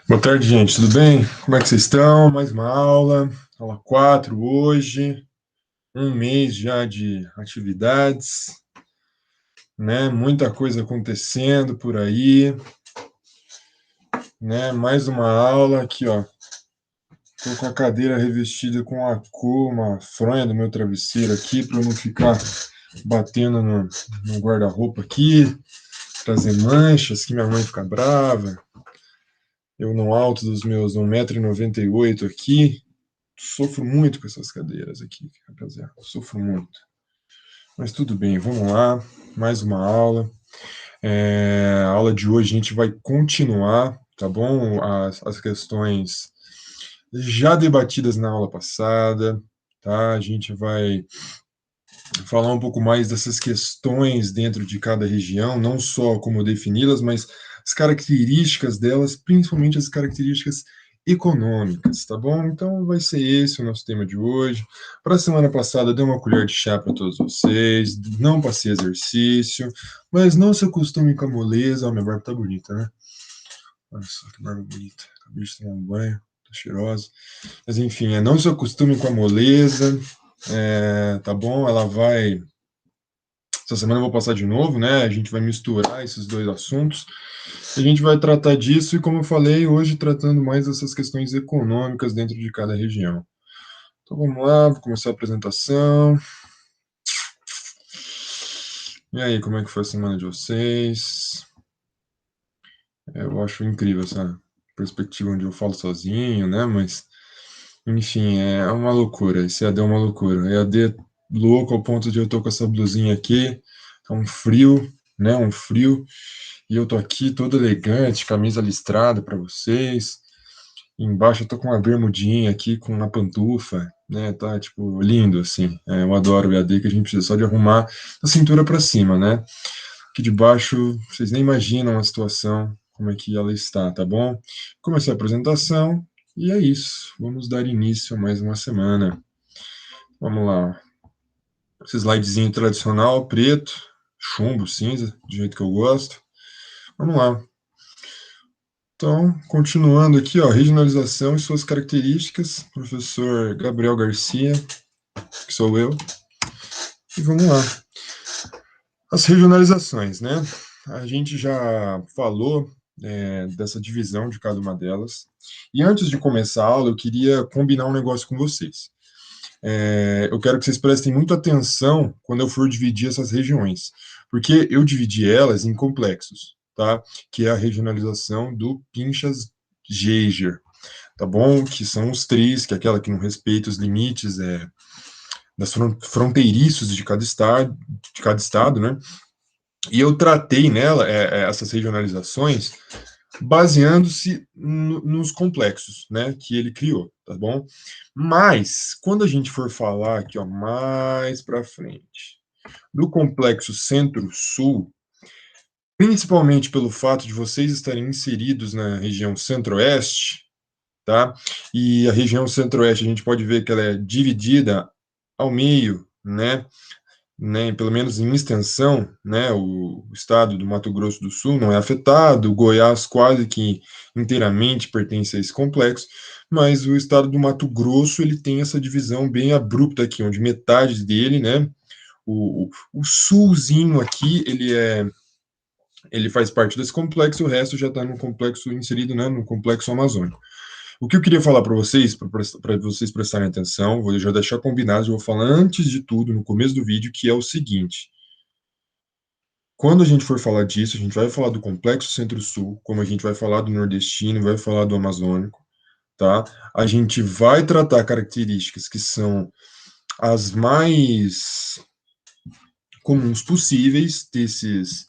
Boa tarde, gente. Tudo bem? Como é que vocês estão? Mais uma aula 4 hoje, um mês já de atividades, né? Muita coisa acontecendo por aí, né? Mais uma aula aqui, ó. Tô com a cadeira revestida com a cor, uma fronha do meu travesseiro aqui, para não ficar batendo no guarda-roupa aqui, trazer manchas, que minha mãe fica brava. Eu no alto dos meus 1,98 m aqui, sofro muito com essas cadeiras aqui, rapaziada. Sofro muito. Mas tudo bem, vamos lá. Mais uma aula. A aula de hoje a gente vai continuar, tá bom? As questões já debatidas na aula passada, tá? A gente vai falar um pouco mais dessas questões dentro de cada região, não só como defini-las, mas as características delas, principalmente as características econômicas, tá bom? Então vai ser esse o nosso tema de hoje. Para a semana passada, eu dei uma colher de chá para todos vocês, não passei exercício, mas não se acostume com a moleza. Ó, minha barba tá bonita, né? Olha só que barba bonita. Acabei de tomar um banho, tá cheirosa. Mas enfim, não se acostume com a moleza, tá bom? Ela vai. Essa semana eu vou passar de novo, né? A gente vai misturar esses dois assuntos. A gente vai tratar disso e, como eu falei, hoje tratando mais dessas questões econômicas dentro de cada região. Então vamos lá, vou começar a apresentação. E aí, como é que foi a semana de vocês? Eu acho incrível essa perspectiva onde eu falo sozinho, né? Mas, enfim, é uma loucura. Esse EAD é uma loucura. EAD louco ao ponto de eu tô com essa blusinha aqui, tá um frio, né? Um frio. E eu tô aqui todo elegante, camisa listrada para vocês. Embaixo eu tô com uma bermudinha aqui com uma pantufa, né? Tá tipo lindo assim. Eu adoro o EAD que a gente precisa só de arrumar a cintura para cima, né? Aqui de baixo, vocês nem imaginam a situação, como é que ela está, tá bom? Comecei a apresentação e é isso. Vamos dar início a mais uma semana. Vamos lá. Esse slidezinho tradicional, preto, chumbo, cinza, do jeito que eu gosto. Vamos lá. Então, continuando aqui, ó, regionalização e suas características, professor Gabriel Garcia, que sou eu. E vamos lá. As regionalizações, né? A gente já falou dessa divisão de cada uma delas. E antes de começar a aula, eu queria combinar um negócio com vocês. Eu quero que vocês prestem muita atenção quando eu for dividir essas regiões, porque eu dividi elas em complexos, tá? Que é a regionalização do Pinchas-Geiger, tá bom? Que são os três, que é aquela que não respeita os limites das fronteiriços de cada estado, né? E eu tratei nela essas regionalizações baseando-se nos complexos, né, que ele criou, tá bom? Mas quando a gente for falar aqui, ó, mais para frente, do complexo Centro-Sul, principalmente pelo fato de vocês estarem inseridos na região Centro-Oeste, tá? E a região Centro-Oeste a gente pode ver que ela é dividida ao meio, né, pelo menos em extensão, né, o estado do Mato Grosso do Sul não é afetado, o Goiás quase que inteiramente pertence a esse complexo, mas o estado do Mato Grosso ele tem essa divisão bem abrupta aqui, onde metade dele, né, o sulzinho aqui, ele faz parte desse complexo, o resto já está no complexo inserido, né, no complexo amazônico. O que eu queria falar para vocês, para vocês prestarem atenção, vou já deixar combinado, eu vou falar antes de tudo, no começo do vídeo, que é o seguinte: quando a gente for falar disso, a gente vai falar do Complexo Centro-Sul, como a gente vai falar do Nordestino, vai falar do Amazônico, tá? A gente vai tratar características que são as mais comuns possíveis desses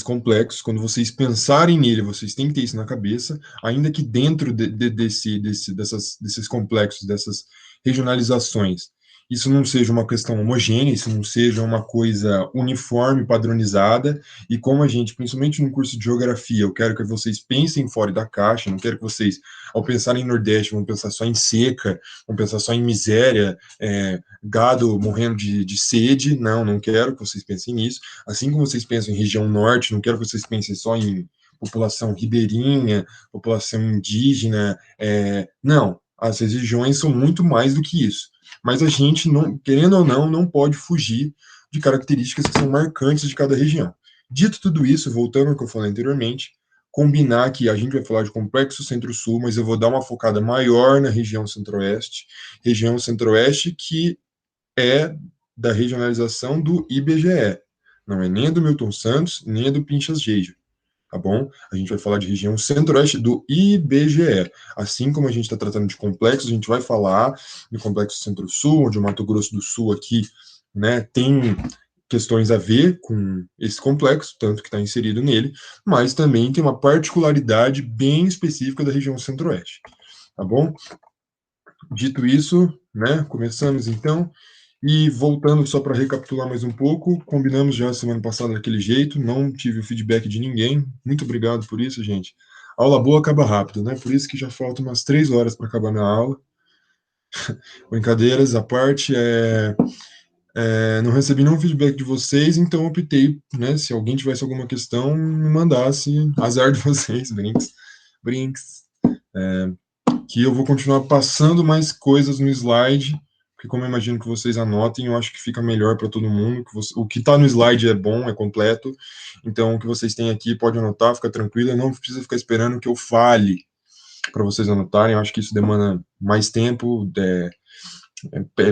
complexos. Quando vocês pensarem nele, vocês têm que ter isso na cabeça, ainda que dentro desses complexos, dessas regionalizações, isso não seja uma questão homogênea, isso não seja uma coisa uniforme, padronizada, e como a gente, principalmente no curso de geografia, eu quero que vocês pensem fora da caixa, não quero que vocês, ao pensarem em Nordeste, vão pensar só em seca, vão pensar só em miséria, gado morrendo de sede, não quero que vocês pensem nisso, assim como vocês pensam em região norte, não quero que vocês pensem só em população ribeirinha, população indígena, não, as regiões são muito mais do que isso. Mas a gente, não, querendo ou não pode fugir de características que são marcantes de cada região. Dito tudo isso, voltando ao que eu falei anteriormente, combinar que a gente vai falar de Complexo Centro-Sul, mas eu vou dar uma focada maior na região Centro-Oeste que é da regionalização do IBGE. Não é nem a do Milton Santos, nem a do Pinchas Geijo, tá bom? A gente vai falar de região Centro-Oeste do IBGE. Assim como a gente está tratando de complexos, a gente vai falar de Complexo Centro-Sul, onde o Mato Grosso do Sul aqui, né, tem questões a ver com esse complexo, tanto que está inserido nele, mas também tem uma particularidade bem específica da região Centro-Oeste, tá bom? Dito isso, né, começamos então. E voltando só para recapitular mais um pouco, combinamos já semana passada daquele jeito, não tive o feedback de ninguém. Muito obrigado por isso, gente. Aula boa acaba rápido, né? Por isso que já faltam umas 3 horas para acabar minha aula. Brincadeiras à parte, não recebi nenhum feedback de vocês, então optei, né? Se alguém tivesse alguma questão, me mandasse. Azar de vocês, brinks. Que eu vou continuar passando mais coisas no slide, porque como eu imagino que vocês anotem, eu acho que fica melhor para todo mundo. O que está no slide é bom, é completo. Então, o que vocês têm aqui, pode anotar, fica tranquilo. Não precisa ficar esperando que eu fale para vocês anotarem. Eu acho que isso demanda mais tempo.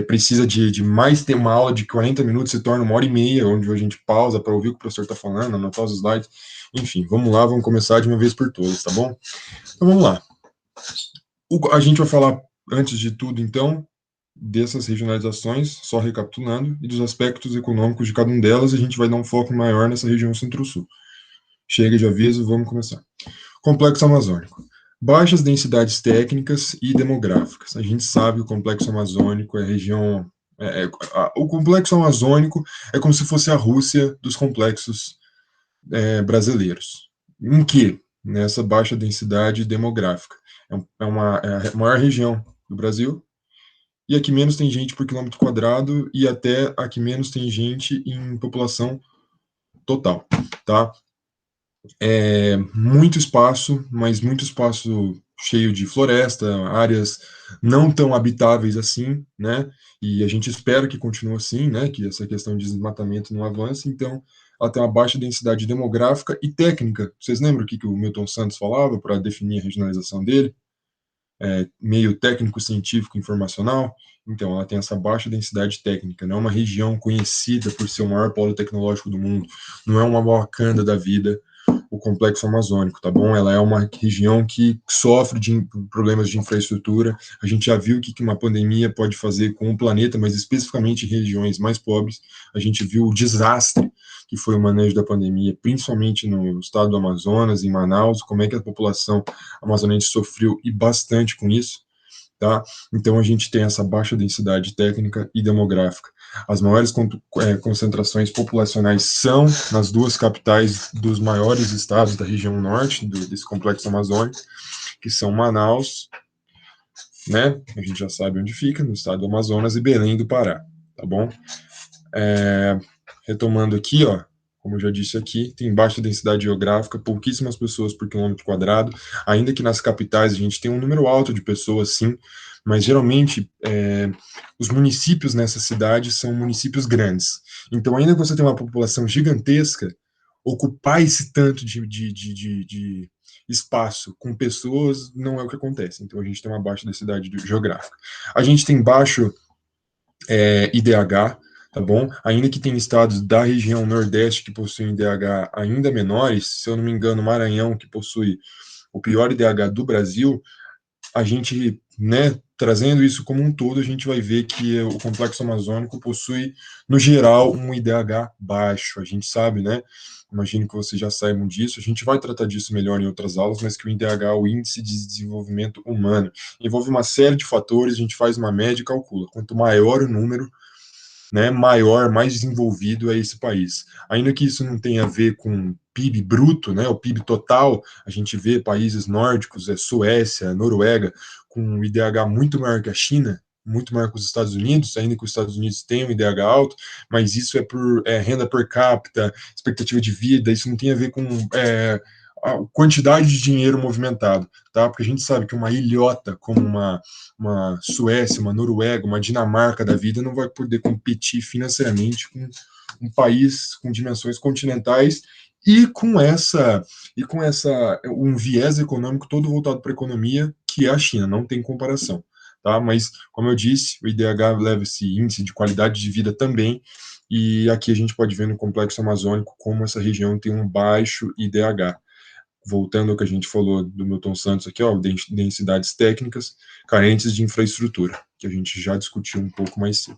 Precisa de mais tempo. Uma aula de 40 minutos se torna 1 hora e meia, onde a gente pausa para ouvir o que o professor está falando, anotar os slides. Enfim, vamos lá, vamos começar de uma vez por todas, tá bom? Então, vamos lá. A gente vai falar, antes de tudo, então, dessas regionalizações, só recapitulando, e dos aspectos econômicos de cada uma delas, a gente vai dar um foco maior nessa região Centro-Sul. Chega de aviso, vamos começar. Complexo Amazônico. Baixas densidades técnicas e demográficas. A gente sabe que o Complexo Amazônico é a região... o Complexo Amazônico é como se fosse a Rússia dos complexos brasileiros. Em que? Nessa baixa densidade demográfica. É a maior região do Brasil, e a que menos tem gente por quilômetro quadrado, e até a que menos tem gente em população total, tá? Muito espaço, mas muito espaço cheio de floresta, áreas não tão habitáveis assim, né? E a gente espera que continue assim, né? Que essa questão de desmatamento não avance, então ela tem uma baixa densidade demográfica e técnica. Vocês lembram o que o Milton Santos falava para definir a regionalização dele? Meio técnico-científico informacional, então ela tem essa baixa densidade técnica, não é uma região conhecida por ser o maior polo tecnológico do mundo, não é uma Wakanda da vida, o complexo amazônico, tá bom? Ela é uma região que sofre de problemas de infraestrutura, a gente já viu o que uma pandemia pode fazer com o planeta, mas especificamente em regiões mais pobres, a gente viu o desastre que foi o manejo da pandemia, principalmente no estado do Amazonas, em Manaus, como é que a população amazonense sofreu e bastante com isso, tá? Então a gente tem essa baixa densidade técnica e demográfica. As maiores concentrações populacionais são nas duas capitais dos maiores estados da região norte desse complexo amazônico, que são Manaus, né? A gente já sabe onde fica, no estado do Amazonas, e Belém do Pará, tá bom? Retomando aqui, ó, como eu já disse aqui, tem baixa densidade geográfica, pouquíssimas pessoas por quilômetro quadrado, ainda que nas capitais a gente tem um número alto de pessoas, sim, mas geralmente os municípios nessa cidade são municípios grandes. Então, ainda que você tenha uma população gigantesca, ocupar esse tanto de espaço com pessoas não é o que acontece. Então, a gente tem uma baixa densidade geográfica. A gente tem baixo IDH, tá bom? Ainda que tem estados da região Nordeste que possuem IDH ainda menores, se eu não me engano, Maranhão, que possui o pior IDH do Brasil, a gente, né, trazendo isso como um todo, a gente vai ver que o complexo amazônico possui, no geral, um IDH baixo. A gente sabe, né? Imagino que vocês já saibam disso. A gente vai tratar disso melhor em outras aulas, mas que o IDH, o Índice de Desenvolvimento Humano, envolve uma série de fatores, a gente faz uma média e calcula. Quanto maior o número, né, maior, mais desenvolvido é esse país. Ainda que isso não tenha a ver com PIB bruto, né, o PIB total, a gente vê países nórdicos, Suécia, Noruega, com um IDH muito maior que a China, muito maior que os Estados Unidos, ainda que os Estados Unidos tenham um IDH alto, mas isso é por renda per capita, expectativa de vida, isso não tem a ver com a quantidade de dinheiro movimentado, tá? Porque a gente sabe que uma ilhota como uma Suécia, uma Noruega, uma Dinamarca da vida não vai poder competir financeiramente com um país com dimensões continentais e com essa um viés econômico todo voltado para a economia que é a China, não tem comparação, tá? Mas como eu disse, o IDH leva esse índice de qualidade de vida também, e aqui a gente pode ver no complexo amazônico como essa região tem um baixo IDH. Voltando ao que a gente falou do Milton Santos aqui, ó, densidades técnicas carentes de infraestrutura, que a gente já discutiu um pouco mais cedo.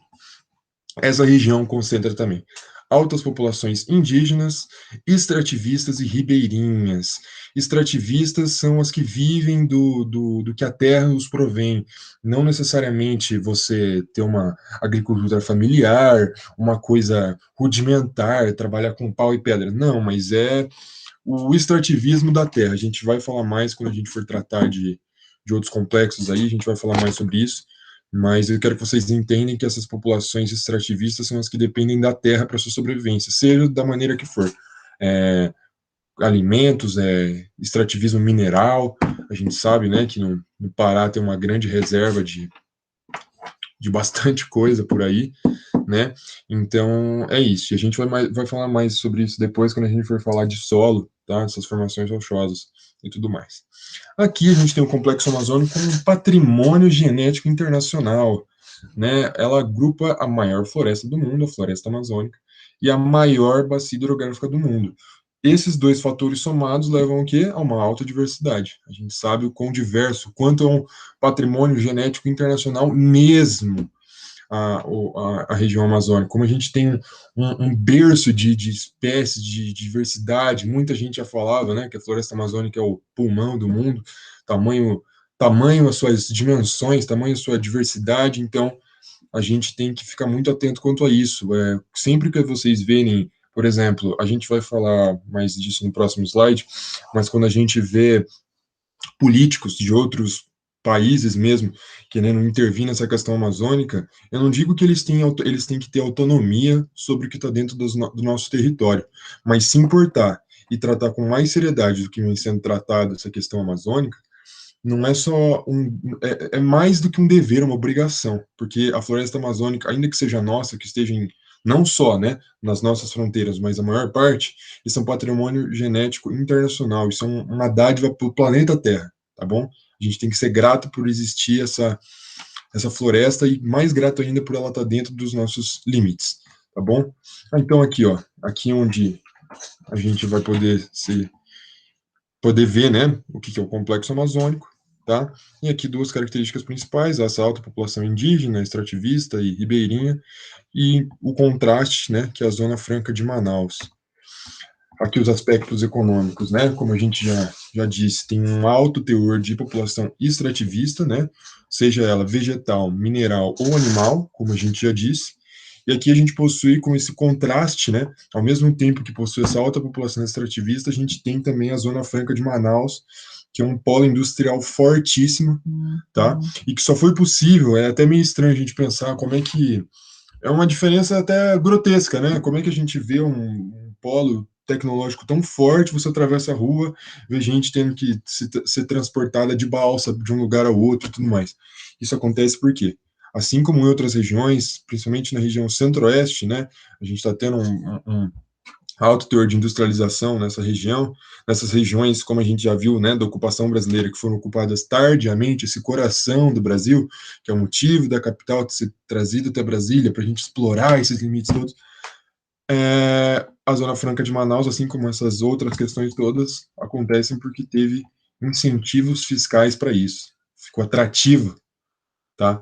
Essa região concentra também altas populações indígenas, extrativistas e ribeirinhas. Extrativistas são as que vivem do que a terra os provém. Não necessariamente você ter uma agricultura familiar, uma coisa rudimentar, trabalhar com pau e pedra. Não, mas é o extrativismo da terra. A gente vai falar mais quando a gente for tratar de outros complexos aí, a gente vai falar mais sobre isso, mas eu quero que vocês entendam que essas populações extrativistas são as que dependem da terra para sua sobrevivência, seja da maneira que for. É, alimentos, extrativismo mineral, a gente sabe, né, que no Pará tem uma grande reserva de bastante coisa por aí, né? Então é isso. E a gente vai falar mais sobre isso depois quando a gente for falar de solo, tá? Essas formações rochosas e tudo mais. Aqui a gente tem o Complexo Amazônico como um patrimônio genético internacional, né? Ela agrupa a maior floresta do mundo, a floresta amazônica, e a maior bacia hidrográfica do mundo. Esses dois fatores somados levam o quê? A uma alta diversidade. A gente sabe o quão diverso, o quanto é um patrimônio genético internacional mesmo a região amazônica. Como a gente tem um berço de espécies, de diversidade, muita gente já falava, né, que a floresta amazônica é o pulmão do mundo, tamanho as suas dimensões, tamanho a sua diversidade, então a gente tem que ficar muito atento quanto a isso. Sempre que vocês verem, por exemplo, a gente vai falar mais disso no próximo slide, mas quando a gente vê políticos de outros países mesmo querendo intervir nessa questão amazônica, eu não digo que eles têm que ter autonomia sobre o que está dentro do nosso território, mas se importar e tratar com mais seriedade do que vem sendo tratado essa questão amazônica, não é só é mais do que um dever, uma obrigação, porque a floresta amazônica, ainda que seja nossa, que esteja não só, né, nas nossas fronteiras, mas a maior parte, isso é um patrimônio genético internacional, isso é uma dádiva para o planeta Terra, tá bom? A gente tem que ser grato por existir essa floresta e mais grato ainda por ela estar dentro dos nossos limites, tá bom? Então aqui, ó, aqui onde a gente vai poder ver, né, o que é o complexo amazônico, tá? E aqui duas características principais, essa alta população indígena, extrativista e ribeirinha, e o contraste, né, que é a Zona Franca de Manaus. Aqui os aspectos econômicos, né, como a gente já disse, tem um alto teor de população extrativista, né, seja ela vegetal, mineral ou animal, como a gente já disse, e aqui a gente possui com esse contraste, né, ao mesmo tempo que possui essa alta população extrativista, a gente tem também a Zona Franca de Manaus, que é um polo industrial fortíssimo, tá, e que só foi possível, é até meio estranho a gente pensar como é que é uma diferença até grotesca, né? Como é que a gente vê um polo tecnológico tão forte, você atravessa a rua, vê gente tendo que ser transportada de balsa de um lugar ao outro e tudo mais. Isso acontece por quê? Assim como em outras regiões, principalmente na região centro-oeste, né? A gente está tendo um alto teor de industrialização nessa região, nessas regiões, como a gente já viu, né, da ocupação brasileira, que foram ocupadas tardiamente, esse coração do Brasil, que é o motivo da capital ter sido trazida até Brasília, para a gente explorar esses limites todos, a Zona Franca de Manaus, assim como essas outras questões todas, acontecem porque teve incentivos fiscais para isso. Ficou atrativo, tá?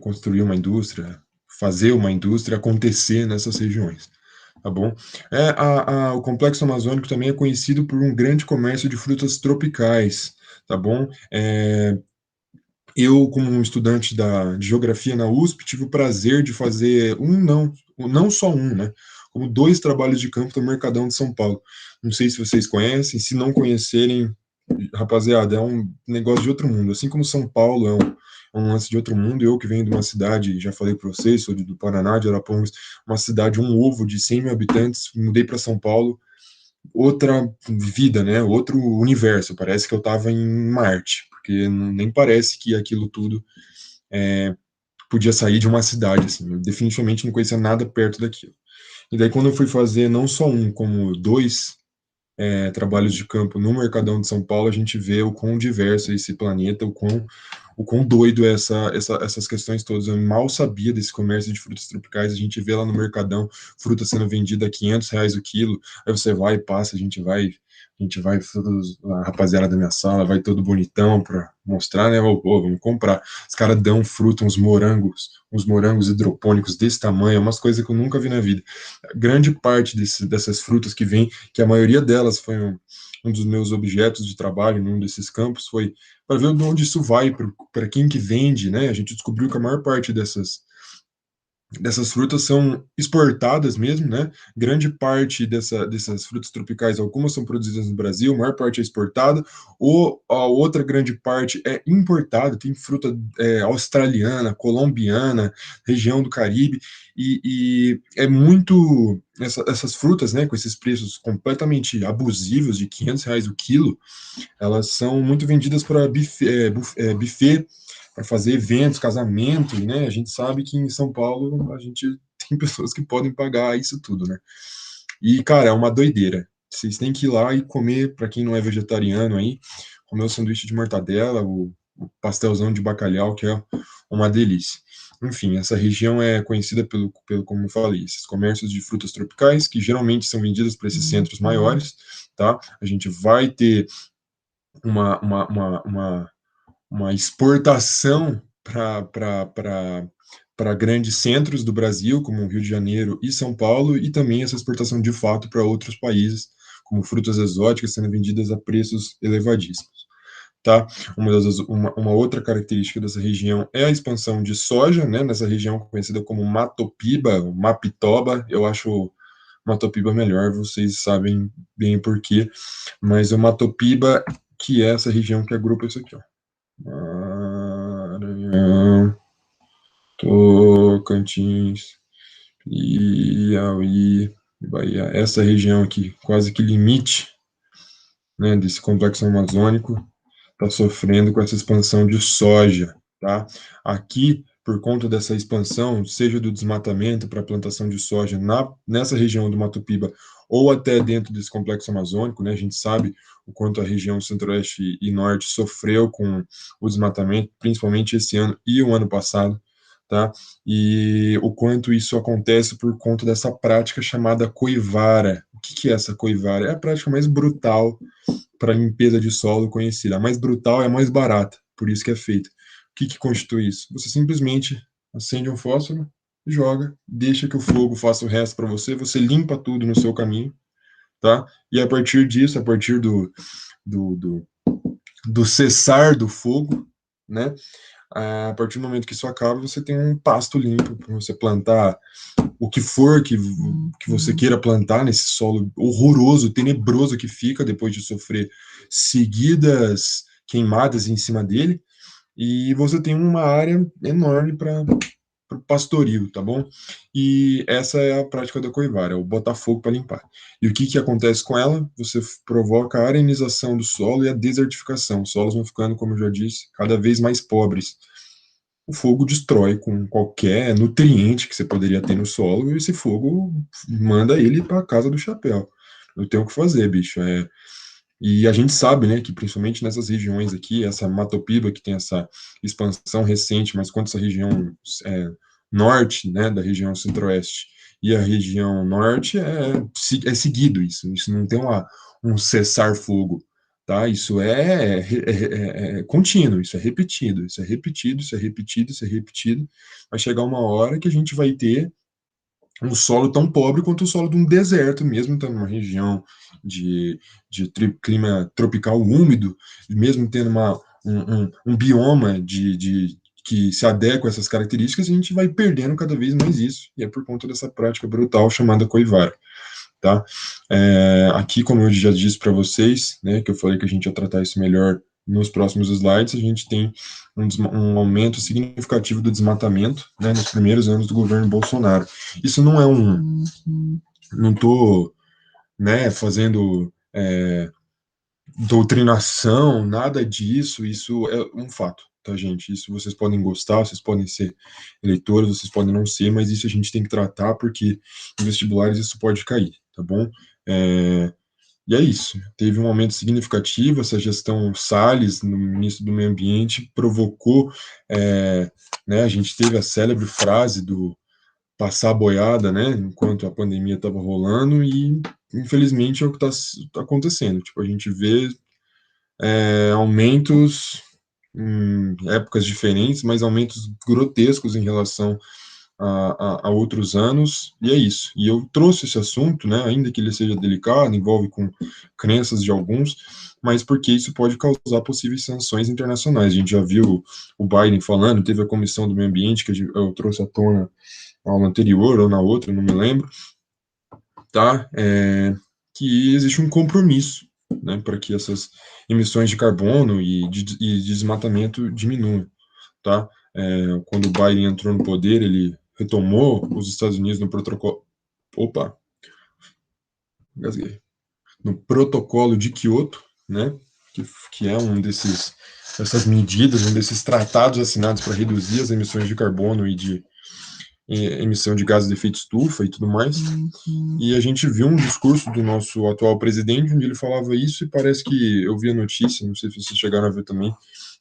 Construir uma indústria, fazer uma indústria acontecer nessas regiões, tá bom? O Complexo Amazônico também é conhecido por um grande comércio de frutas tropicais, tá bom? Eu, como um estudante de geografia na USP, tive o prazer de fazer não só um, né? Como dois trabalhos de campo no Mercadão de São Paulo. Não sei se vocês conhecem, se não conhecerem, rapaziada, é um negócio de outro mundo. Assim como São Paulo é um lance de outro mundo, eu que venho de uma cidade, já falei para vocês, sou do Paraná, de Arapongas, uma cidade, um ovo de 100 mil habitantes, mudei para São Paulo, outra vida, né? Outro universo. Parece que eu estava em Marte, porque nem parece que aquilo tudo podia sair de uma cidade, assim. Eu definitivamente não conhecia nada perto daquilo. E daí, quando eu fui fazer não só um, como dois trabalhos de campo no Mercadão de São Paulo, a gente vê o quão diverso é esse planeta, o quão doido é essas questões todas. Eu mal sabia desse comércio de frutas tropicais, a gente vê lá no Mercadão fruta sendo vendida a R$ 500 o quilo, aí você vai e passa, a rapaziada da minha sala vai todo bonitão para mostrar, né? Pô, vamos comprar. Os caras dão fruta, uns morangos hidropônicos desse tamanho, umas coisas que eu nunca vi na vida. Grande parte dessas frutas que vem, que a maioria delas foi um dos meus objetos de trabalho num desses campos, foi para ver de onde isso vai, para quem que vende, né? A gente descobriu que a maior parte dessas frutas são exportadas mesmo, né? Grande parte dessas frutas tropicais, algumas são produzidas no Brasil, a maior parte é exportada, ou a outra grande parte é importada. Tem fruta australiana, colombiana, região do Caribe, e é muito essas frutas, né? Com esses preços completamente abusivos de R$ 500 o quilo, elas são muito vendidas para buffet para fazer eventos, casamento, né? A gente sabe que em São Paulo a gente tem pessoas que podem pagar isso tudo, né? E, cara, é uma doideira. Vocês têm que ir lá e comer, para quem não é vegetariano aí, comer o sanduíche de mortadela, o pastelzão de bacalhau, que é uma delícia. Enfim, essa região é conhecida como eu falei, esses comércios de frutas tropicais, que geralmente são vendidas para esses centros maiores, tá? A gente vai ter uma, uma, uma, uma, uma exportação para grandes centros do Brasil, como Rio de Janeiro e São Paulo, e também essa exportação de fato para outros países, como frutas exóticas sendo vendidas a preços elevadíssimos. Tá? Uma outra característica dessa região é a expansão de soja, né? Nessa região conhecida como Matopiba, Mapitoba, eu acho Matopiba melhor, vocês sabem bem por quê, mas o Matopiba, que é essa região que agrupa isso aqui, ó. Maranhão, Tocantins, Piauí, Bahia. Essa região aqui, quase que limite, né, desse complexo amazônico, está sofrendo com essa expansão de soja, tá? Aqui, por conta dessa expansão, seja do desmatamento para a plantação de soja nessa região do Mato Piba, ou até dentro desse complexo amazônico, né? A gente sabe o quanto a região centro-oeste e norte sofreu com o desmatamento, principalmente esse ano e o ano passado, tá? E o quanto isso acontece por conta dessa prática chamada coivara. O que é essa coivara? É a prática mais brutal para limpeza de solo conhecida. A mais brutal é a mais barata, por isso que é feita. O que constitui isso? Você simplesmente acende um fósforo, joga, deixa que o fogo faça o resto para você, você limpa tudo no seu caminho, tá? E a partir disso, a partir do, do, do cessar do fogo, né? A partir do momento que isso acaba, você tem um pasto limpo para você plantar o que for que você queira plantar nesse solo horroroso, tenebroso que fica depois de sofrer seguidas queimadas em cima dele, e você tem uma área enorme para pastoril, tá bom? E essa é a prática da coivara, é o botar fogo para limpar. E o que acontece com ela? Você provoca a arenização do solo e a desertificação. Os solos vão ficando, como eu já disse, cada vez mais pobres. O fogo destrói com qualquer nutriente que você poderia ter no solo, e esse fogo manda ele para a casa do chapéu. Não tem o que fazer, bicho. E a gente sabe, né, que principalmente nessas regiões aqui, essa Matopiba, que tem essa expansão recente, mas quanto essa região norte, né, da região centro-oeste e a região norte, é seguido isso não tem um cessar-fogo, tá? Isso é contínuo, isso é repetido, isso é repetido, isso é repetido, isso é repetido. Vai chegar uma hora que a gente vai ter um solo tão pobre quanto o solo de um deserto, mesmo estando numa região de clima tropical úmido, mesmo tendo um bioma que se adequa a essas características, a gente vai perdendo cada vez mais isso, e é por conta dessa prática brutal chamada coivara, tá? Aqui, como eu já disse para vocês, né, que eu falei que a gente ia tratar isso melhor nos próximos slides, a gente tem um aumento significativo do desmatamento, né, nos primeiros anos do governo Bolsonaro. Isso não é não tô né, fazendo doutrinação, nada disso, isso é um fato, tá, gente? Isso vocês podem gostar, vocês podem ser eleitores, vocês podem não ser, mas isso a gente tem que tratar porque em vestibulares isso pode cair, tá bom? E é isso. Teve um aumento significativo, essa gestão Salles, no ministro do Meio Ambiente, provocou, né, a gente teve a célebre frase do passar a boiada, né, enquanto a pandemia estava rolando, e infelizmente é o que está acontecendo. Tipo, a gente vê aumentos em épocas diferentes, mas aumentos grotescos em relação a outros anos, e é isso. E eu trouxe esse assunto, né, ainda que ele seja delicado, envolve com crenças de alguns, mas porque isso pode causar possíveis sanções internacionais. A gente já viu o Biden falando, teve a Comissão do Meio Ambiente, que eu trouxe à tona na aula anterior ou na outra, não me lembro, tá? Que existe um compromisso, né, para que essas emissões de carbono e de desmatamento diminuam, tá? Quando o Biden entrou no poder, ele retomou os Estados Unidos no protocolo, opa, gasguei, no protocolo de Kyoto, né? Que é um desses essas medidas, um desses tratados assinados para reduzir as emissões de carbono e de emissão de gases de efeito estufa e tudo mais. E a gente viu um discurso do nosso atual presidente, onde ele falava isso, e parece que eu vi a notícia, não sei se vocês chegaram a ver também,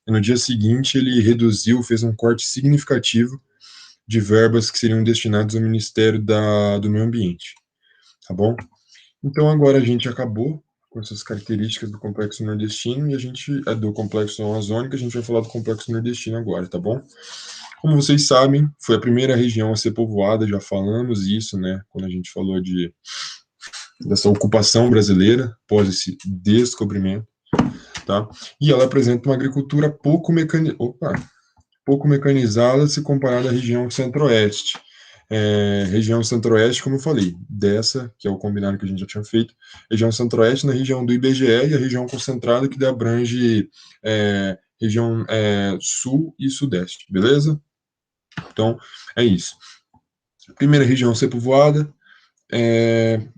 e no dia seguinte ele reduziu, fez um corte significativo de verbas que seriam destinadas ao Ministério do Meio Ambiente, tá bom? Então agora a gente acabou com essas características do complexo nordestino e a gente é do complexo amazônico, a gente vai falar do complexo nordestino agora, tá bom? Como vocês sabem, foi a primeira região a ser povoada, já falamos isso, né, quando a gente falou dessa ocupação brasileira, após esse descobrimento, tá? E ela apresenta uma agricultura pouco mecanizada se comparada à região centro-oeste. Região centro-oeste, como eu falei, dessa, que é o combinado que a gente já tinha feito, região centro-oeste na região do IBGE e a região concentrada que abrange região sul e sudeste, beleza? Então, é isso. Primeira região a ser povoada,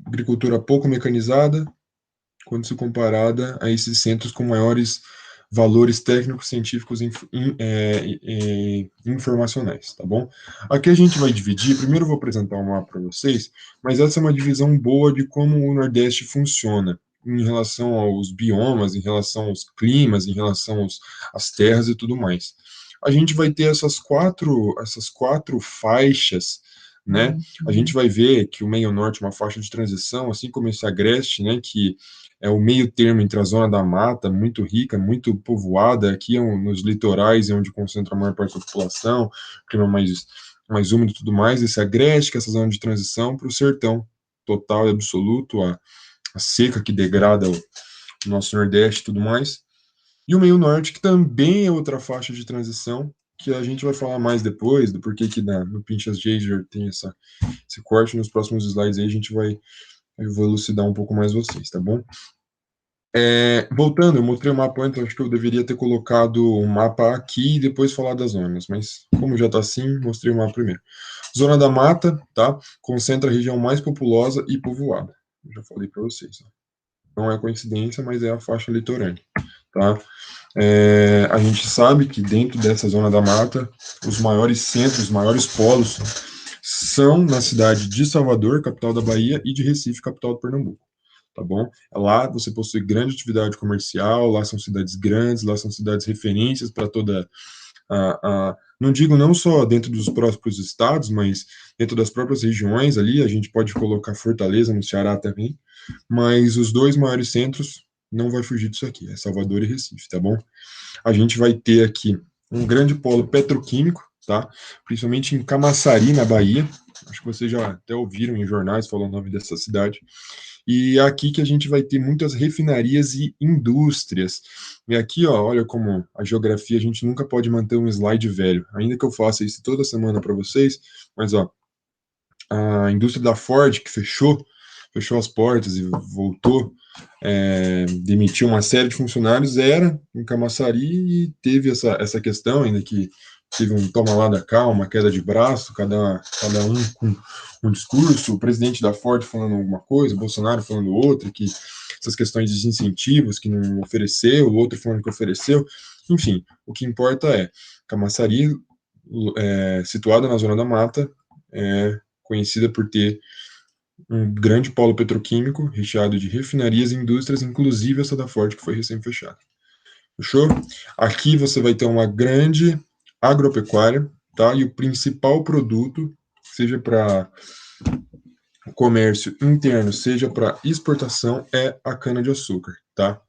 agricultura pouco mecanizada, quando se comparada a esses centros com maiores valores técnicos, científicos e informacionais, tá bom? Aqui a gente vai dividir, primeiro eu vou apresentar um mapa para vocês, mas essa é uma divisão boa de como o Nordeste funciona, em relação aos biomas, em relação aos climas, em relação às terras e tudo mais. A gente vai ter essas quatro faixas, né? A gente vai ver que o meio norte é uma faixa de transição, assim como esse agreste, né, que é o meio termo entre a zona da mata, muito rica, muito povoada, aqui nos litorais, é onde concentra a maior parte da população, clima mais úmido e tudo mais, esse agreste, que é essa zona de transição, para o sertão total e absoluto, a seca que degrada o nosso Nordeste e tudo mais, e o meio norte, que também é outra faixa de transição, que a gente vai falar mais depois, do porquê que no Pinchas Geyser tem esse corte. Nos próximos slides aí a gente eu vou elucidar um pouco mais vocês, tá bom? Voltando, eu mostrei o mapa antes, acho que eu deveria ter colocado o mapa aqui e depois falar das zonas, mas como já está assim, mostrei o mapa primeiro. Zona da Mata, tá? Concentra a região mais populosa e povoada. Eu já falei para vocês. Não é coincidência, mas é a faixa litorânea, tá? A gente sabe que dentro dessa zona da mata, os maiores centros, os maiores polos são na cidade de Salvador, capital da Bahia, e de Recife, capital do Pernambuco, tá bom? Lá você possui grande atividade comercial, lá são cidades grandes, lá são cidades referências para toda não digo não só dentro dos próprios estados, mas dentro das próprias regiões ali, a gente pode colocar Fortaleza no Ceará também, mas os dois maiores centros não vai fugir disso aqui, é Salvador e Recife, tá bom? A gente vai ter aqui um grande polo petroquímico, tá? Principalmente em Camaçari, na Bahia. Acho que vocês já até ouviram em jornais falar o nome dessa cidade. E é aqui que a gente vai ter muitas refinarias e indústrias. E aqui, ó, olha como a geografia, a gente nunca pode manter um slide velho. Ainda que eu faça isso toda semana para vocês, mas ó, a indústria da Ford que fechou as portas e voltou, demitiu uma série de funcionários, era em Camaçari, e teve essa questão, ainda que teve um toma lá da cá, uma queda de braço, cada um com um discurso, o presidente da Ford falando alguma coisa, Bolsonaro falando outra, que essas questões de incentivos que não ofereceu, o outro falando que ofereceu, enfim, o que importa é Camaçari, situada na Zona da Mata, é conhecida por ter um grande polo petroquímico, recheado de refinarias e indústrias, inclusive essa da Ford, que foi recém-fechada. Fechou? Aqui você vai ter uma grande agropecuária, tá? E o principal produto, seja para comércio interno, seja para exportação, é a cana-de-açúcar, tá?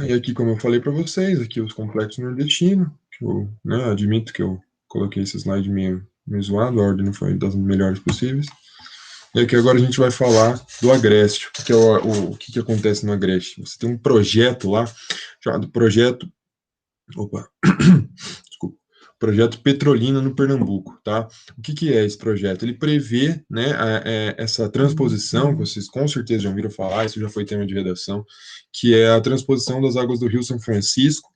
E aqui, como eu falei para vocês, aqui os complexos nordestinos, que eu, né, admito que eu coloquei esse slide meio zoado, a ordem não foi das melhores possíveis. E aqui agora a gente vai falar do Agreste. O que, é o que acontece no Agreste? Você tem um projeto lá, chamado Projeto. Opa, desculpa. Projeto Petrolina no Pernambuco, tá? O que é esse projeto? Ele prevê, né, essa transposição, que vocês com certeza já ouviram falar, isso já foi tema de redação, que é a transposição das águas do Rio São Francisco,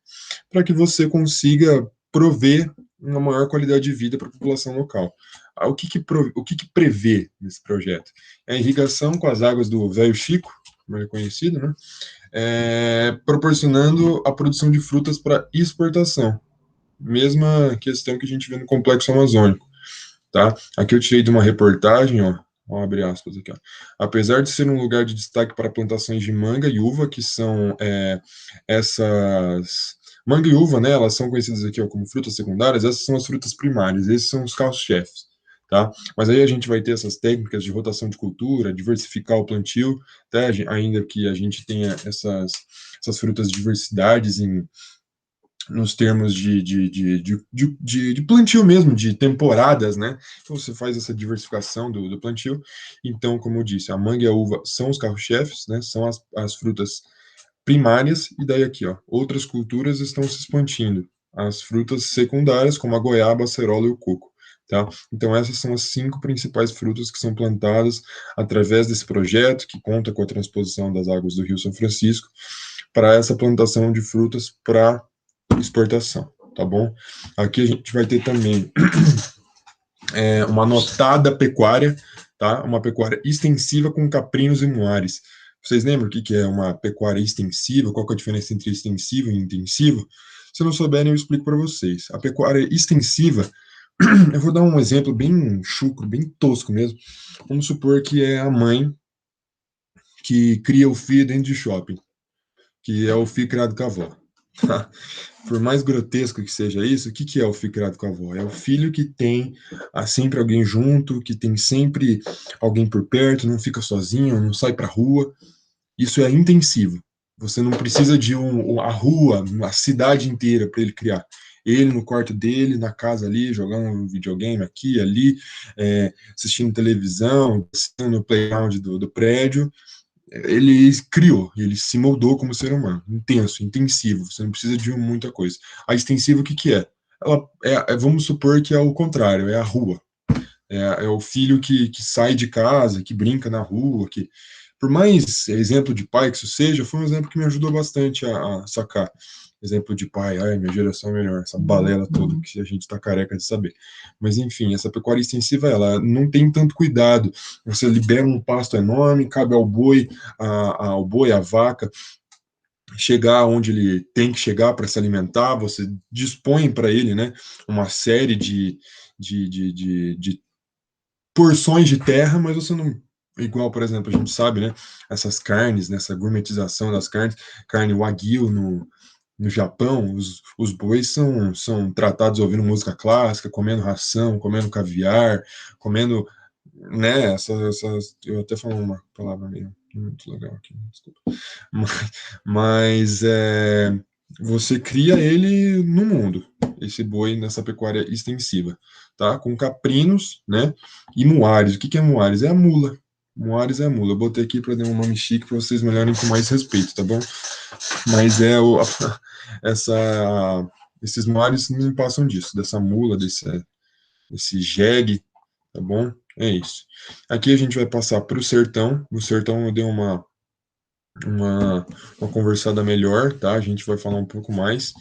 para que você consiga prover uma maior qualidade de vida para a população local. O que prevê nesse projeto? É a irrigação com as águas do Velho Chico, como é conhecido, né? Proporcionando a produção de frutas para exportação. Mesma questão que a gente vê no Complexo Amazônico, tá? Aqui eu tirei de uma reportagem, ó, vamos abrir aspas aqui, ó. Apesar de ser um lugar de destaque para plantações de manga e uva, que são essas... Manga e uva, né, elas são conhecidas aqui ó, como frutas secundárias, essas são as frutas primárias, esses são os carros-chefes, tá? Mas aí a gente vai ter essas técnicas de rotação de cultura, diversificar o plantio, tá? Ainda que a gente tenha essas frutas diversidades nos termos de plantio mesmo, de temporadas, né? Então você faz essa diversificação do plantio. Então, como eu disse, a manga e a uva são os carro-chefes, né? São as frutas primárias, e daí aqui, ó, outras culturas estão se expandindo. As frutas secundárias, como a goiaba, a acerola e o coco. Tá? Então, essas são as 5 principais frutas que são plantadas através desse projeto, que conta com a transposição das águas do Rio São Francisco, para essa plantação de frutas para exportação, tá bom? Aqui a gente vai ter também uma notada pecuária, tá? Uma pecuária extensiva com caprinos e muares. Vocês lembram o que é uma pecuária extensiva? Qual que é a diferença entre extensivo e intensivo? Se não souberem, eu explico para vocês. A pecuária extensiva, eu vou dar um exemplo bem chucro, bem tosco mesmo. Vamos supor que é a mãe que cria o filho dentro de shopping, que é o filho criado com a avó. Por mais grotesco que seja isso, o que é o filho criado com a avó? É o filho que tem sempre alguém junto, que tem sempre alguém por perto, não fica sozinho, não sai para rua. Isso é intensivo. Você não precisa de a rua, a cidade inteira para ele criar. Ele no quarto dele, na casa ali, jogando um videogame aqui, ali, assistindo televisão, no playground do prédio, ele criou, ele se moldou como ser humano, intenso, intensivo, você não precisa de muita coisa. A extensiva, o que que é? Ela vamos supor que é o contrário, é a rua. É o filho que sai de casa, que brinca na rua, que, por mais exemplo de pai que isso seja, foi um exemplo que me ajudou bastante a sacar. Exemplo de pai, ai, minha geração é melhor, essa balela toda que a gente está careca de saber. Mas, enfim, essa pecuária extensiva, ela não tem tanto cuidado. Você libera um pasto enorme, cabe ao boi, ao boi, à vaca, chegar onde ele tem que chegar para se alimentar, você dispõe para ele, né, uma série de porções de terra, mas você não. Igual, por exemplo, a gente sabe, né? Essas carnes, nessa gourmetização das carnes, carne wagyu no Japão, os bois são tratados ouvindo música clássica, comendo ração, comendo caviar, comendo, né? Eu até falo uma palavra meio muito legal aqui, desculpa. Mas você cria ele no mundo, esse boi nessa pecuária extensiva, tá? Com caprinos, né? E muares. O que é muares? É a mula. Muares é a mula. Eu botei aqui para dar um nome chique para vocês me olharem com mais respeito, tá bom? Mas esses muares não passam disso, dessa mula, desse jegue, tá bom? É isso. Aqui a gente vai passar para o sertão. No sertão eu dei uma conversada melhor, tá? A gente vai falar um pouco mais.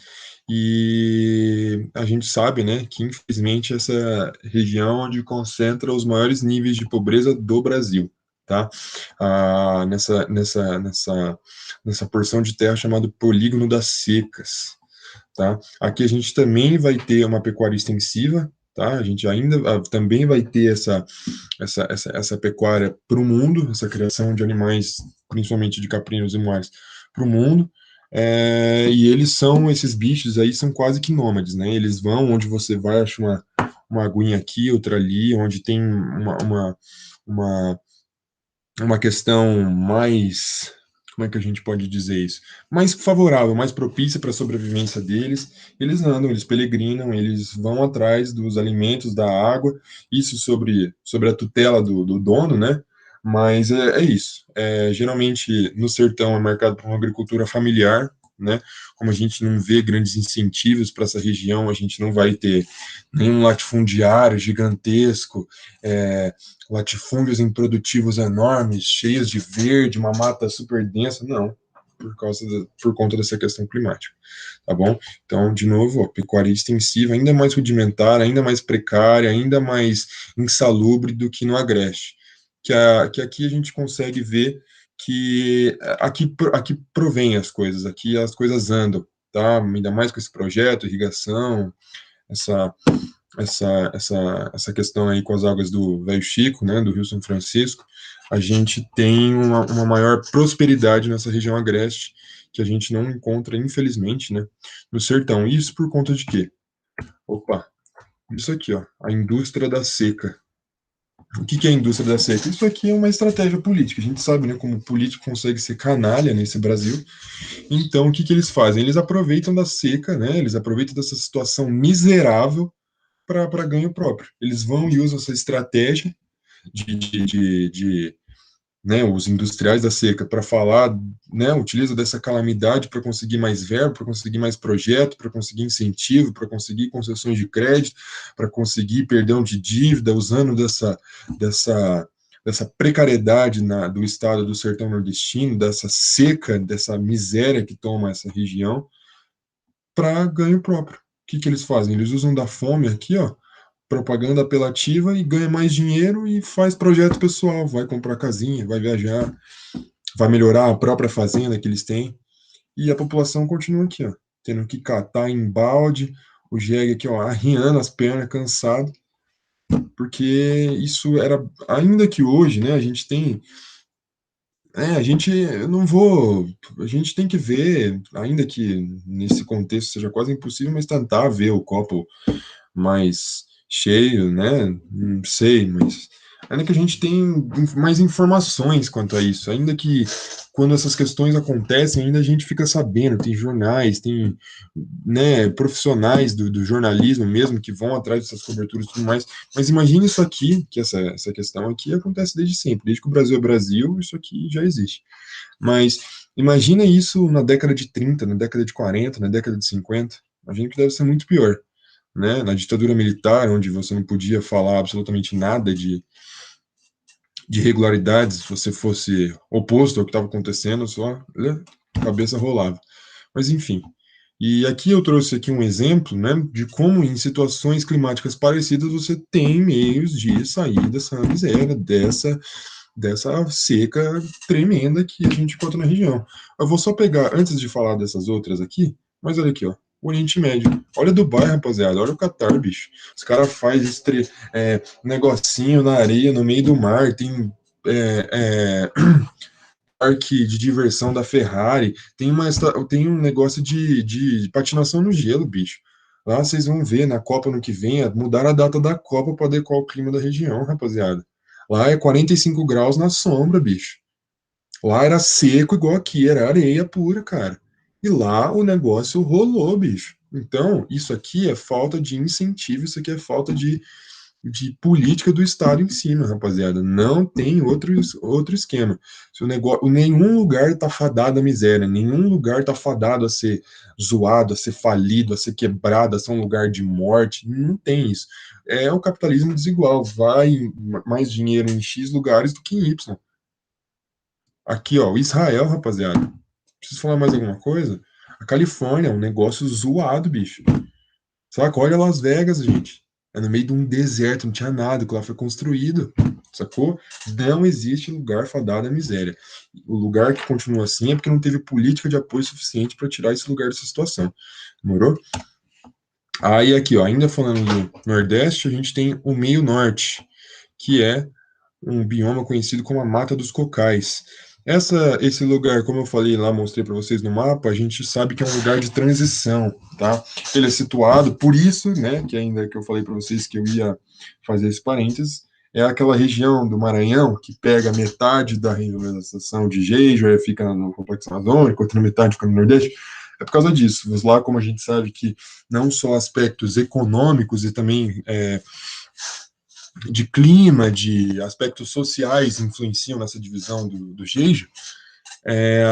e a gente sabe, né, que infelizmente essa região onde concentra os maiores níveis de pobreza do Brasil, tá? Nessa porção de terra chamada Polígono das Secas, tá? Aqui a gente também vai ter uma pecuária extensiva, tá? A gente ainda também vai ter essa pecuária para o mundo, essa criação de animais, principalmente de caprinos e moares, para o mundo. E esses bichos aí são quase que nômades, né? Eles vão onde você vai, acha uma aguinha aqui, outra ali, onde tem uma, uma questão mais, como é que a gente pode dizer isso? Mais favorável, mais propícia para a sobrevivência deles. Eles andam, eles peregrinam, eles vão atrás dos alimentos, da água, isso sobre a tutela do dono, né? Mas é isso. Geralmente no sertão é marcado por uma agricultura familiar, né? Como a gente não vê grandes incentivos para essa região, a gente não vai ter nenhum latifundiário gigantesco, é, latifúndios improdutivos enormes, cheios de verde, uma mata super densa, não, por conta dessa questão climática, tá bom? Então, de novo, ó, pecuária extensiva, ainda mais rudimentar, ainda mais precária, ainda mais insalubre do que no Agreste, que aqui a gente consegue ver que aqui provém as coisas, aqui as coisas andam, tá? Ainda mais com esse projeto, irrigação, essa essa questão aí com as águas do Velho Chico, né, do Rio São Francisco, a gente tem uma maior prosperidade nessa região agreste, que a gente não encontra, infelizmente, né, no sertão. Isso por conta de quê? Opa, isso aqui, ó, a indústria da seca. O que é a indústria da seca? Isso aqui é uma estratégia política. A gente sabe, né, como o político consegue ser canalha nesse Brasil. Então, o que eles fazem? Eles aproveitam da seca, né, eles aproveitam dessa situação miserável para ganho próprio. Eles vão e usam essa estratégia de né, os industriais da seca para falar, né, utiliza dessa calamidade para conseguir mais verba, para conseguir mais projeto, para conseguir incentivo, para conseguir concessões de crédito, para conseguir perdão de dívida, usando dessa, dessa precariedade do estado do sertão nordestino, dessa seca, dessa miséria que toma essa região, para ganho próprio. O que eles fazem? Eles usam da fome aqui, ó, propaganda apelativa e ganha mais dinheiro e faz projeto pessoal, vai comprar casinha, vai viajar, vai melhorar a própria fazenda que eles têm. E a população continua aqui, ó, tendo que catar em balde, o jegue aqui, ó, arriando as pernas, cansado, porque isso era, ainda que hoje, né, a gente tem, a gente, eu não vou, a gente tem que ver, ainda que nesse contexto seja quase impossível, mas tentar ver o copo mais cheio, né? Não sei, mas ainda que a gente tem mais informações quanto a isso, ainda que quando essas questões acontecem, ainda a gente fica sabendo, tem jornais, tem, né, profissionais do jornalismo mesmo que vão atrás dessas coberturas e tudo mais, mas imagine isso aqui, que essa questão aqui acontece desde sempre, desde que o Brasil é Brasil, isso aqui já existe, mas imagina isso na década de 30, na década de 40, na década de 50, imagina que deve ser muito pior, né, na ditadura militar, onde você não podia falar absolutamente nada de irregularidades, se você fosse oposto ao que estava acontecendo, só a cabeça rolava. Mas enfim. E aqui eu trouxe aqui um exemplo, né, de como em situações climáticas parecidas você tem meios de sair dessa miséria, dessa seca tremenda que a gente encontra na região. Eu vou só pegar, antes de falar dessas outras aqui, mas olha aqui, ó, o Oriente Médio. Olha Dubai, rapaziada, olha o Catar, bicho. Os caras fazem negocinho na areia, no meio do mar, tem parque de diversão da Ferrari, tem um negócio de patinação no gelo, bicho. Lá vocês vão ver na Copa no que vem, mudar a data da Copa para adequar o clima da região, rapaziada. Lá é 45 graus na sombra, bicho. Lá era seco igual aqui, era areia pura, cara. E lá o negócio rolou, bicho. Então, isso aqui é falta de incentivo, isso aqui é falta de política do Estado em cima, rapaziada. Não tem outro esquema. Se o negócio, nenhum lugar tá fadado à miséria, nenhum lugar tá fadado a ser zoado, a ser falido, a ser quebrado, a ser um lugar de morte. Não tem isso. É o capitalismo desigual. Vai mais dinheiro em X lugares do que em Y. Aqui, ó, Israel, rapaziada. Preciso falar mais alguma coisa? A Califórnia é um negócio zoado, bicho. Saca? Olha Las Vegas, gente. É no meio de um deserto, não tinha nada, que lá foi construído. Sacou? Não existe lugar fadado à miséria. O lugar que continua assim é porque não teve política de apoio suficiente para tirar esse lugar dessa situação. Demorou? Aí aqui, ó, ainda falando do Nordeste, a gente tem o Meio Norte, que é um bioma conhecido como a Mata dos Cocais. Esse lugar, como eu falei lá, mostrei para vocês no mapa, a gente sabe que é um lugar de transição, tá? Ele é situado, por isso, né, que ainda que eu falei para vocês que eu ia fazer esse parênteses, é aquela região do Maranhão que pega metade da regionalização de Gejo, aí fica no Complexo Amazônico, outra metade fica no Nordeste. É por causa disso. Mas lá, como a gente sabe que não só aspectos econômicos e também de clima, de aspectos sociais influenciam nessa divisão do Geijo,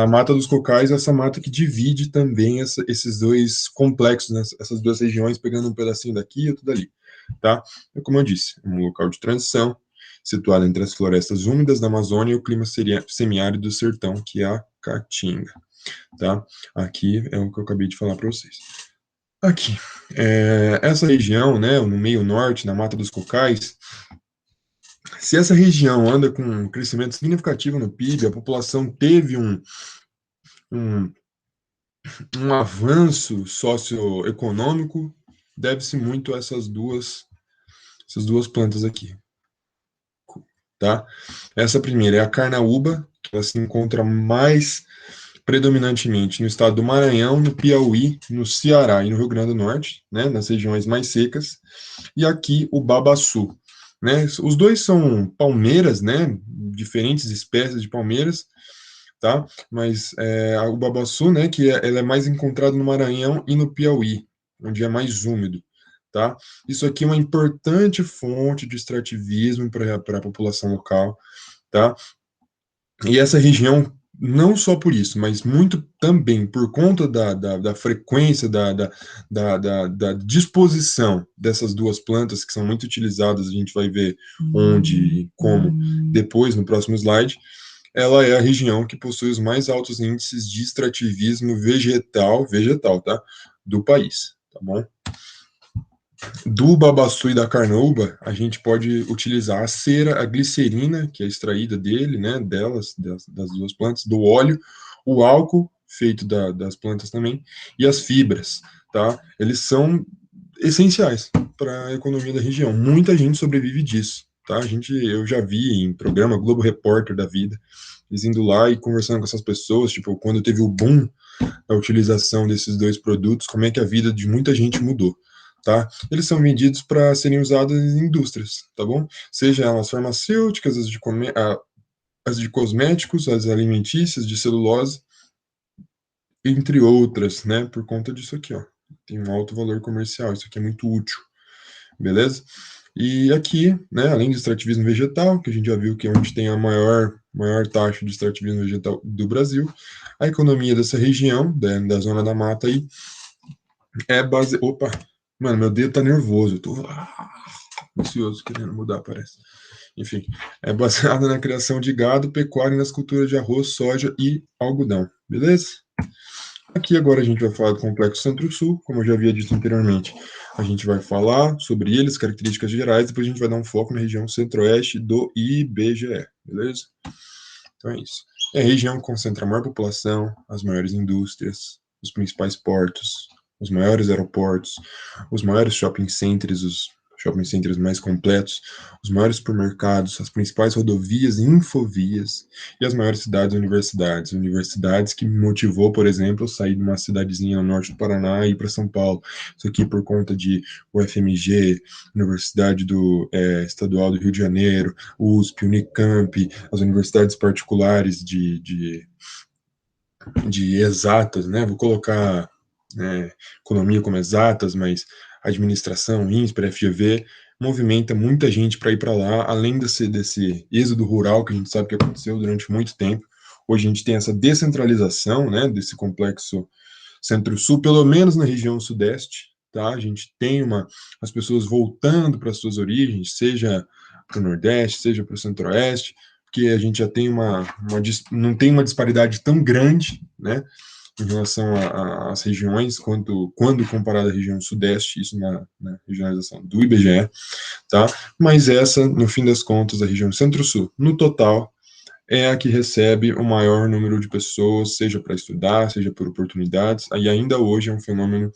a Mata dos Cocais é essa mata que divide também esses dois complexos, né, essas duas regiões, pegando um pedacinho daqui e outro dali, tá? E como eu disse, é um local de transição, situado entre as florestas úmidas da Amazônia e o clima semiárido do sertão, que é a Caatinga, tá? Aqui é o que eu acabei de falar para vocês. Aqui, essa região, né, no meio norte, na Mata dos Cocais, se essa região anda com um crescimento significativo no PIB, a população teve um, um avanço socioeconômico, deve-se muito a essas duas plantas aqui, tá? Essa primeira é a carnaúba, que ela se encontra mais predominantemente no estado do Maranhão, no Piauí, no Ceará e no Rio Grande do Norte, né, nas regiões mais secas, e aqui o babaçu, né? Os dois são palmeiras, né, diferentes espécies de palmeiras, tá? Mas o babaçu, né, ela é mais encontrado no Maranhão e no Piauí, onde é mais úmido, tá? Isso aqui é uma importante fonte de extrativismo para a população local, tá? E essa região, não só por isso, mas muito também por conta da frequência, da disposição dessas duas plantas, que são muito utilizadas, a gente vai ver onde e como depois, no próximo slide, ela é a região que possui os mais altos índices de extrativismo vegetal, tá? Do país, tá bom? Do babaçu e da carnaúba, a gente pode utilizar a cera, a glicerina, que é extraída dele, né, das duas plantas, do óleo, o álcool, feito das plantas também, e as fibras, tá? Eles são essenciais para a economia da região. Muita gente sobrevive disso, tá? Eu já vi em programa Globo Repórter da vida, eles indo lá e conversando com essas pessoas, tipo, quando teve o boom da utilização desses dois produtos, como é que a vida de muita gente mudou, tá? Eles são vendidos para serem usados em indústrias, tá bom? Seja elas farmacêuticas, as de cosméticos, as alimentícias, de celulose, entre outras, né? Por conta disso aqui, ó. Tem um alto valor comercial, isso aqui é muito útil, beleza? E aqui, né, além de extrativismo vegetal, que a gente já viu que é onde tem a maior taxa de extrativismo vegetal do Brasil, a economia dessa região, da zona da mata aí, é base. Opa! Mano, meu dedo tá nervoso, eu tô ansioso, querendo mudar, parece. Enfim, é baseada na criação de gado, pecuária e nas culturas de arroz, soja e algodão, beleza? Aqui agora a gente vai falar do Complexo Centro-Sul, como eu já havia dito anteriormente. A gente vai falar sobre eles, características gerais, depois a gente vai dar um foco na região centro-oeste do IBGE, beleza? Então é isso. É a região que concentra a maior população, as maiores indústrias, os principais portos, os maiores aeroportos, os maiores shopping centers, os shopping centers mais completos, os maiores supermercados, as principais rodovias e infovias, e as maiores cidades e universidades. Universidades que me motivou, por exemplo, eu sair de uma cidadezinha no norte do Paraná e ir para São Paulo. Isso aqui por conta de UFMG, Universidade Estadual do Rio de Janeiro, USP, Unicamp, as universidades particulares de exatas, né? Vou colocar economia como exatas, mas administração, INSPER, FGV, movimenta muita gente para ir para lá, além desse êxodo rural que a gente sabe que aconteceu durante muito tempo. Hoje a gente tem essa descentralização, né, desse complexo centro-sul, pelo menos na região sudeste, tá? A gente tem as pessoas voltando para suas origens, seja para o Nordeste, seja para o Centro-Oeste, porque a gente já tem não tem uma disparidade tão grande, né? em relação às regiões, quando comparado à região sudeste, isso na regionalização do IBGE, tá? Mas essa, no fim das contas, a região centro-sul, no total, é a que recebe o maior número de pessoas, seja para estudar, seja por oportunidades, e ainda hoje é um fenômeno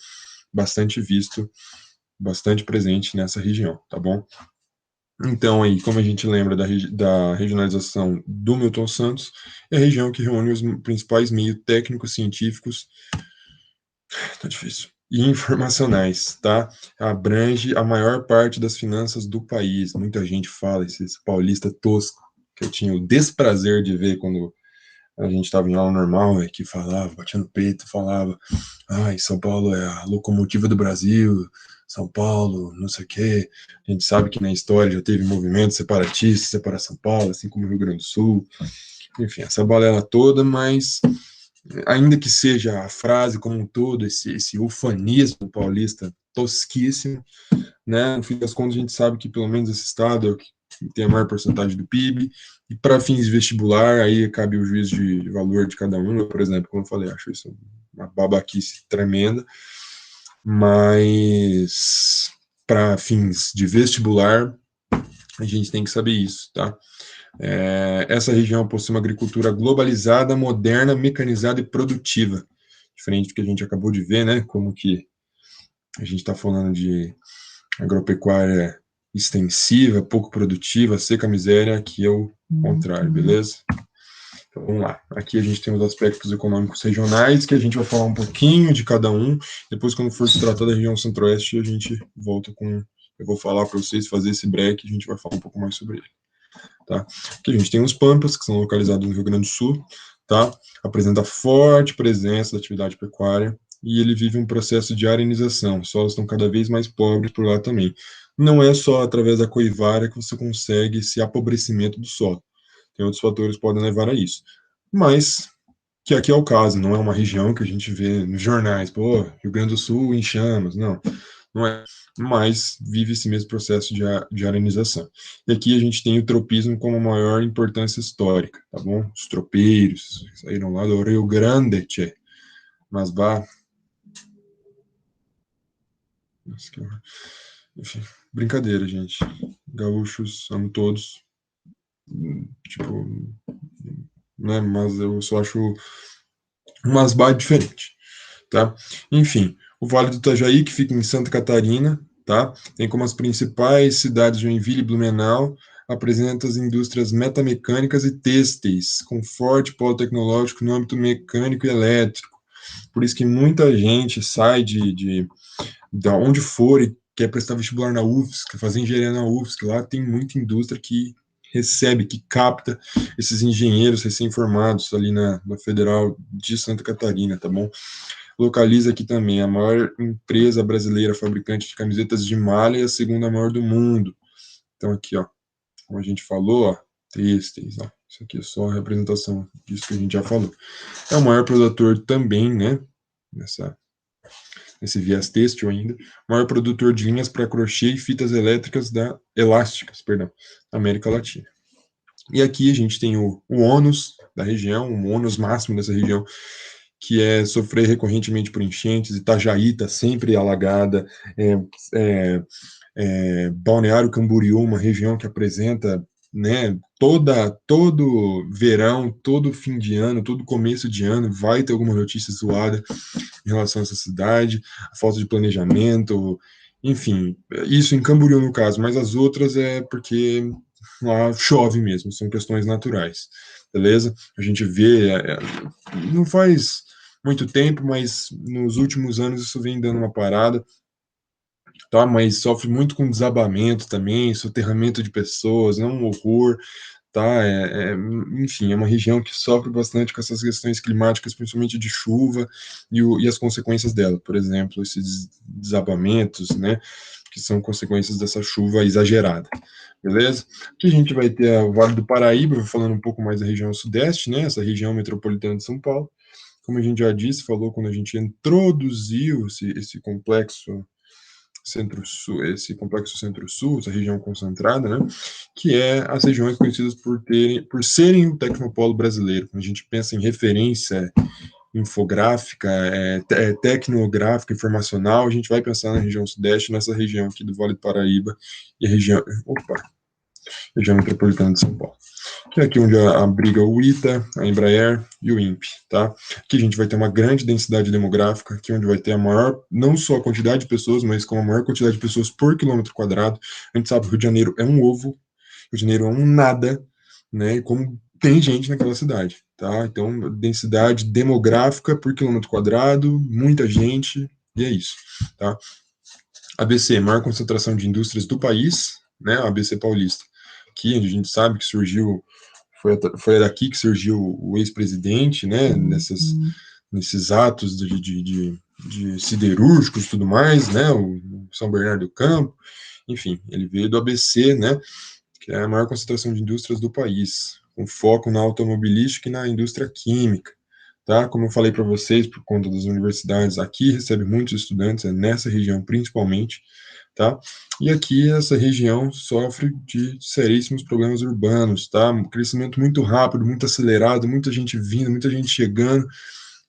bastante visto, bastante presente nessa região, tá bom? Então, aí, como a gente lembra da regionalização do Milton Santos, é a região que reúne os principais meios técnicos, científicos, tá difícil, e informacionais, tá? Abrange a maior parte das finanças do país. Muita gente fala, esse paulista tosco, que eu tinha o desprazer de ver quando a gente estava em aula normal, que falava, batia no peito, falava, ai, São Paulo é a locomotiva do Brasil, São Paulo, não sei o quê. A gente sabe que na história já teve movimentos separatistas, separar São Paulo, assim como o Rio Grande do Sul. Enfim, essa balela toda, mas ainda que seja a frase como um todo, esse ufanismo paulista tosquíssimo, né? No fim das contas, a gente sabe que pelo menos esse estado é o que tem a maior porcentagem do PIB, e para fins de vestibular, aí cabe o juízo de valor de cada um. Eu, por exemplo, como eu falei, acho isso uma babaquice tremenda, mas para fins de vestibular, a gente tem que saber isso, tá? Essa região possui uma agricultura globalizada, moderna, mecanizada e produtiva, diferente do que a gente acabou de ver, né? Como que a gente está falando de agropecuária extensiva, pouco produtiva, seca miséria, que é o contrário, beleza? Então vamos lá. Aqui a gente tem os aspectos econômicos regionais, que a gente vai falar um pouquinho de cada um. Depois, quando for se tratar da região centro-oeste, a gente volta com. Eu vou falar para vocês, fazer esse break, a gente vai falar um pouco mais sobre ele. Tá? Aqui a gente tem os Pampas, que são localizados no Rio Grande do Sul, tá? Apresenta forte presença da atividade pecuária, e ele vive um processo de arenização. Os solos estão cada vez mais pobres por lá também. Não é só através da coivara que você consegue esse apobrecimento do solo. Tem outros fatores que podem levar a isso. Mas, que aqui é o caso, não é uma região que a gente vê nos jornais, pô, Rio Grande do Sul em chamas, não é, mas vive esse mesmo processo de arenização. E aqui a gente tem o tropismo como maior importância histórica, tá bom? Os tropeiros saíram lá do Rio Grande, tchê, mas bah, enfim, brincadeira, gente. Gaúchos, amo todos, tipo, né, mas eu só acho umas bar diferente, tá? Enfim, o Vale do Itajaí, que fica em Santa Catarina, tá? Tem como as principais cidades Joinville e Blumenau, apresenta as indústrias metamecânicas e têxteis, com forte polo tecnológico no âmbito mecânico e elétrico. Por isso que muita gente sai de onde for e quer prestar vestibular na UFSC, quer fazer engenharia na UFSC. Lá tem muita indústria que recebe, que capta esses engenheiros recém-formados ali na Federal de Santa Catarina, tá bom? Localiza aqui também a maior empresa brasileira fabricante de camisetas de malha e a segunda maior do mundo. Então aqui, ó, como a gente falou, ó, têxteis, ó, isso aqui é só a representação disso que a gente já falou. É o maior produtor também, né, nesse viés têxtil ainda, maior produtor de linhas para crochê e fitas elétricas elásticas, perdão, da América Latina. E aqui a gente tem o ônus da região, o ônus máximo dessa região, que é sofrer recorrentemente por enchentes. Itajaí está sempre alagada, é, Balneário Camboriú, uma região que apresenta, né, todo verão, todo fim de ano, todo começo de ano, vai ter alguma notícia zoada em relação a essa cidade, a falta de planejamento, enfim, isso em Camboriú no caso, mas as outras é porque lá chove mesmo, são questões naturais, beleza? A gente vê, não faz muito tempo, mas nos últimos anos isso vem dando uma parada, tá? Mas sofre muito com desabamento também, soterramento de pessoas, é um horror, tá? Enfim, é uma região que sofre bastante com essas questões climáticas, principalmente de chuva e as consequências dela, por exemplo, esses desabamentos, né? Que são consequências dessa chuva exagerada, beleza? Aqui a gente vai ter o Vale do Paraíba, falando um pouco mais da região sudeste, né? Essa região metropolitana de São Paulo. Como a gente já disse, falou quando a gente introduziu esse complexo centro-sul, esse complexo centro-sul, essa região concentrada, né, que é as regiões conhecidas por serem o tecnopolo brasileiro. Quando a gente pensa em referência infográfica, tecnográfica, informacional, a gente vai pensar na região sudeste, nessa região aqui do Vale do Paraíba e a região metropolitana de São Paulo, que é aqui onde abriga o ITA, a Embraer e o INPE, tá? Aqui a gente vai ter uma grande densidade demográfica, aqui onde vai ter a maior, não só a quantidade de pessoas, mas com a maior quantidade de pessoas por quilômetro quadrado. A gente sabe que o Rio de Janeiro é um ovo, Rio de Janeiro é um nada, né? E como tem gente naquela cidade, tá? Então, densidade demográfica por quilômetro quadrado, muita gente, e é isso, tá? ABC, maior concentração de indústrias do país, né? A ABC Paulista. Aqui, a gente sabe que surgiu, foi daqui que surgiu o ex-presidente, né? Nesses atos de siderúrgicos e tudo mais, né? O São Bernardo do Campo, enfim, ele veio do ABC, né? Que é a maior concentração de indústrias do país, com foco na automobilística e na indústria química, tá? Como eu falei para vocês, por conta das universidades, aqui recebe muitos estudantes, é nessa região principalmente, tá? E aqui essa região sofre de seríssimos problemas urbanos, tá? Um crescimento muito rápido, muito acelerado, muita gente vindo, muita gente chegando,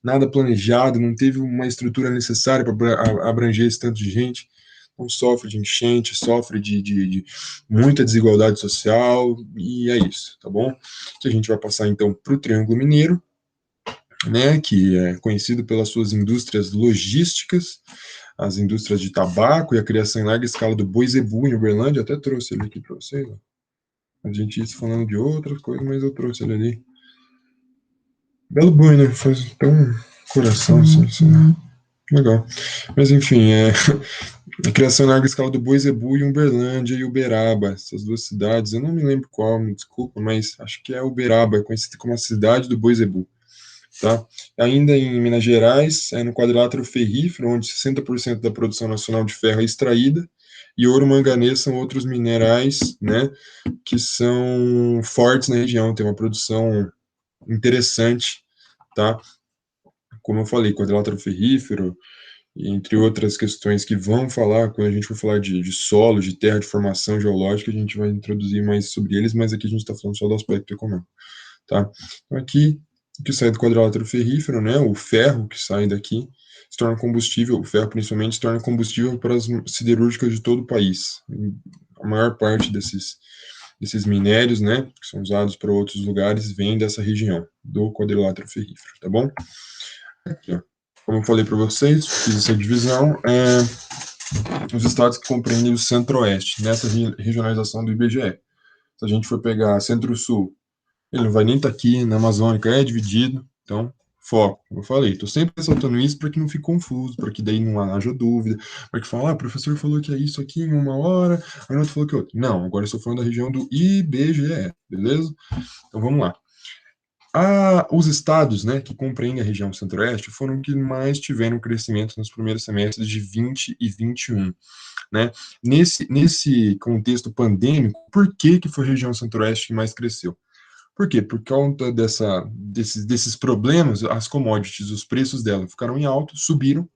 nada planejado, não teve uma estrutura necessária para abranger esse tanto de gente. Então, sofre de enchente, sofre de muita desigualdade social, e é isso, tá bom? Que a gente vai passar então para o Triângulo Mineiro, né, que é conhecido pelas suas indústrias logísticas, as indústrias de tabaco e a criação em larga escala do boi zebu em Uberlândia. Eu até trouxe ele aqui para vocês. Ó. A gente ia falando de outras coisas, mas eu trouxe ele ali. Belo boi, né? Faz tão coração, assim. Legal. Mas enfim, a criação em larga escala do Boi Zebu em Uberlândia e Uberaba, essas duas cidades, eu não me lembro qual, me desculpa, mas acho que é Uberaba, é conhecida como a cidade do Boi Zebu, tá? Ainda em Minas Gerais, no quadrilátero ferrífero, onde 60% da produção nacional de ferro é extraída, e ouro e manganês são outros minerais, né, que são fortes na região, tem uma produção interessante, tá? Como eu falei, quadrilátero ferrífero, entre outras questões que vão falar, quando a gente for falar de solo, de terra, de formação geológica, a gente vai introduzir mais sobre eles, mas aqui a gente está falando só do aspecto econômico, tá? Então aqui, o que sai do quadrilátero ferrífero, né, o ferro que sai daqui, se torna combustível, o ferro principalmente se torna combustível para as siderúrgicas de todo o país. A maior parte desses minérios, né, que são usados para outros lugares, vem dessa região, do quadrilátero ferrífero, tá bom? Aqui, ó. Como eu falei para vocês, fiz essa divisão, os estados que compreendem o centro-oeste, nessa regionalização do IBGE. Se a gente for pegar centro-sul, ele não vai nem estar aqui, na Amazônica é dividido, então, foco, como eu falei, estou sempre ressaltando isso para que não fique confuso, para que daí não haja dúvida, para que fale, o professor falou que é isso aqui em uma hora, aí o outro falou que é outro. Não, agora eu estou falando da região do IBGE, beleza? Então vamos lá. Os estados, né, que compreendem a região centro-oeste foram que mais tiveram crescimento nos primeiros semestres de 20 e 21, né? Nesse contexto pandêmico, por que foi a região centro-oeste que mais cresceu? Por quê? Por conta desses problemas, as commodities, os preços delas ficaram em alto, subiram,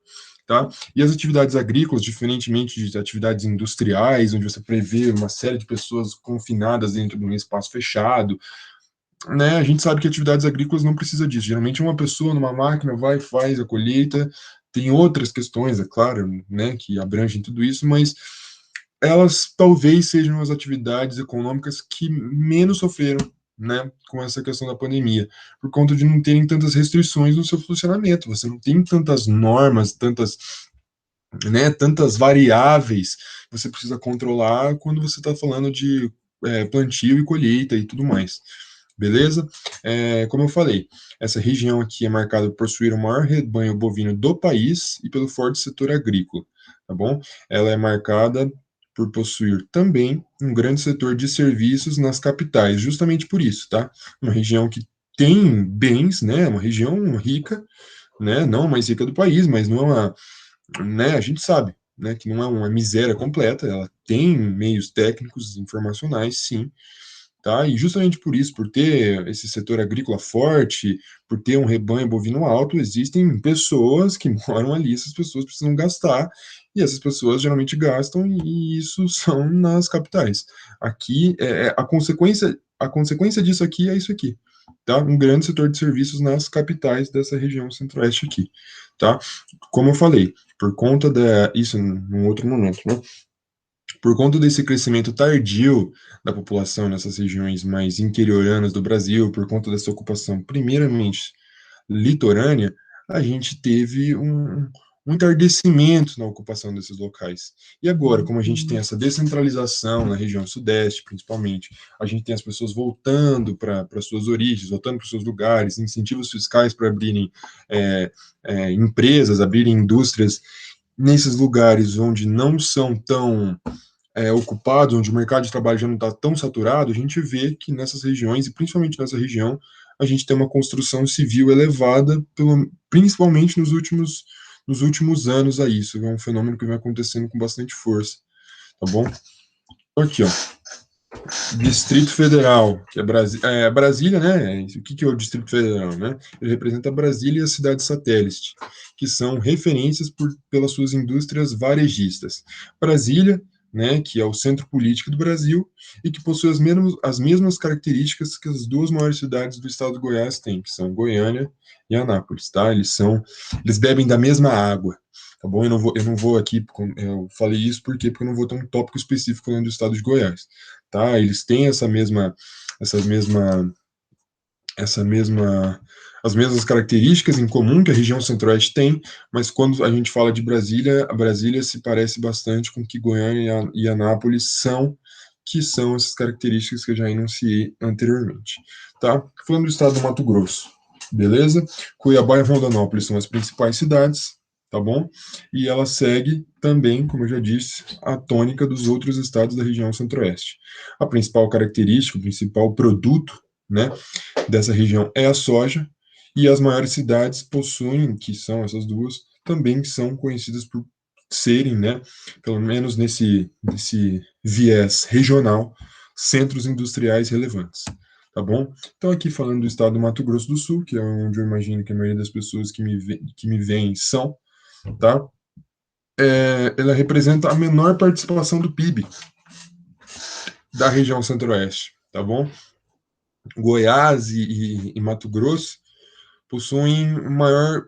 tá? E as atividades agrícolas, diferentemente de atividades industriais, onde você prevê uma série de pessoas confinadas dentro de um espaço fechado, né, a gente sabe que atividades agrícolas não precisa disso. Geralmente uma pessoa numa máquina vai, faz a colheita, tem outras questões, é claro, né, que abrangem tudo isso, mas elas talvez sejam as atividades econômicas que menos sofreram, né, com essa questão da pandemia, por conta de não terem tantas restrições no seu funcionamento. Você não tem tantas normas, tantas variáveis que você precisa controlar quando você está falando de plantio e colheita e tudo mais. Beleza? Como eu falei, essa região aqui é marcada por possuir o maior rebanho bovino do país e pelo forte setor agrícola, tá bom? Ela é marcada por possuir também um grande setor de serviços nas capitais, justamente por isso, tá? Uma região que tem bens, né? Uma região rica, né? Não a mais rica do país, mas não é uma, né? A gente sabe, né? Que não é uma miséria completa, ela tem meios técnicos, informacionais, sim, tá? E justamente por isso, por ter esse setor agrícola forte, por ter um rebanho bovino alto, existem pessoas que moram ali, essas pessoas precisam gastar, e essas pessoas geralmente gastam, e isso são nas capitais. Aqui, a consequência disso aqui é isso aqui. tá? Um grande setor de serviços nas capitais dessa região centro-oeste aqui, tá? Como eu falei, por conta isso num outro momento, né? Por conta desse crescimento tardio da população nessas regiões mais interioranas do Brasil, por conta dessa ocupação, primeiramente litorânea, a gente teve um entardecimento na ocupação desses locais. E agora, como a gente tem essa descentralização na região sudeste, principalmente, a gente tem as pessoas voltando para suas origens, voltando para os seus lugares, incentivos fiscais para abrirem empresas, abrirem indústrias nesses lugares onde não são tão ocupados, onde o mercado de trabalho já não está tão saturado, a gente vê que nessas regiões, e principalmente nessa região, a gente tem uma construção civil elevada, principalmente nos últimos anos aí. Isso é um fenômeno que vem acontecendo com bastante força, tá bom? Então, aqui, ó. Distrito Federal, que é Brasília, né? O que é o Distrito Federal, né? Ele representa Brasília e as cidades satélites, que são referências pelas suas indústrias varejistas. Brasília, né, que é o centro político do Brasil e que possui as mesmas características que as duas maiores cidades do estado de Goiás têm, que são Goiânia e Anápolis, tá? Eles bebem da mesma água, tá bom? Eu não vou aqui, eu falei isso porque eu não vou ter um tópico específico falando do estado de Goiás, tá? Eles têm essa mesma, essa mesma, as mesmas características em comum que a região centro-oeste tem, mas quando a gente fala de Brasília, a Brasília se parece bastante com o que Goiânia e Anápolis são, que são essas características que eu já enunciei anteriormente, tá? Falando do estado do Mato Grosso, beleza? Cuiabá e Rondonópolis são as principais cidades, tá bom? E ela segue também, como eu já disse, a tônica dos outros estados da região centro-oeste. A principal característica, o principal produto, né, dessa região é a soja, e as maiores cidades possuem, que são essas duas, também são conhecidas por serem, né, pelo menos nesse viés regional, centros industriais relevantes, tá bom? Então, aqui falando do estado do Mato Grosso do Sul, que é onde eu imagino que a maioria das pessoas que me veem são, tá? Ela representa a menor participação do PIB da região centro-oeste, tá bom? Goiás e Mato Grosso possuem maior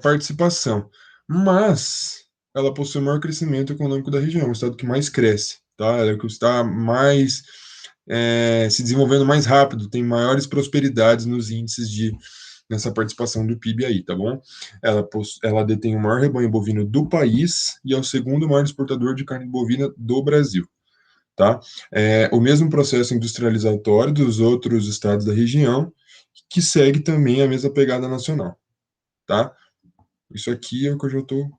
participação, mas ela possui o maior crescimento econômico da região, o estado que mais cresce, tá? Ela é o que está mais se desenvolvendo mais rápido, tem maiores prosperidades nos índices nessa participação do PIB aí, tá bom? Ela detém o maior rebanho bovino do país e é o segundo maior exportador de carne bovina do Brasil, tá? O mesmo processo industrializatório dos outros estados da região, que segue também a mesma pegada nacional, tá? Isso aqui é o que eu já estou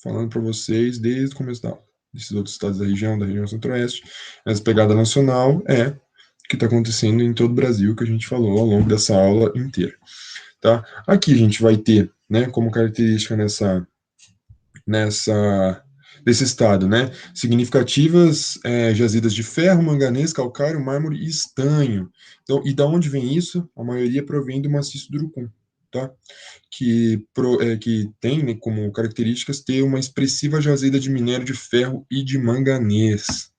falando para vocês desde o começo da aula. Desses outros estados da região centro-oeste, essa pegada nacional é o que está acontecendo em todo o Brasil, que a gente falou ao longo dessa aula inteira, tá? Aqui a gente vai ter, né, como característica nessa desse estado, né? Significativas jazidas de ferro, manganês, calcário, mármore e estanho. Então, e da onde vem isso? A maioria provém do maciço do Urucum, tá? Que tem, né, como características ter uma expressiva jazida de minério de ferro e de manganês.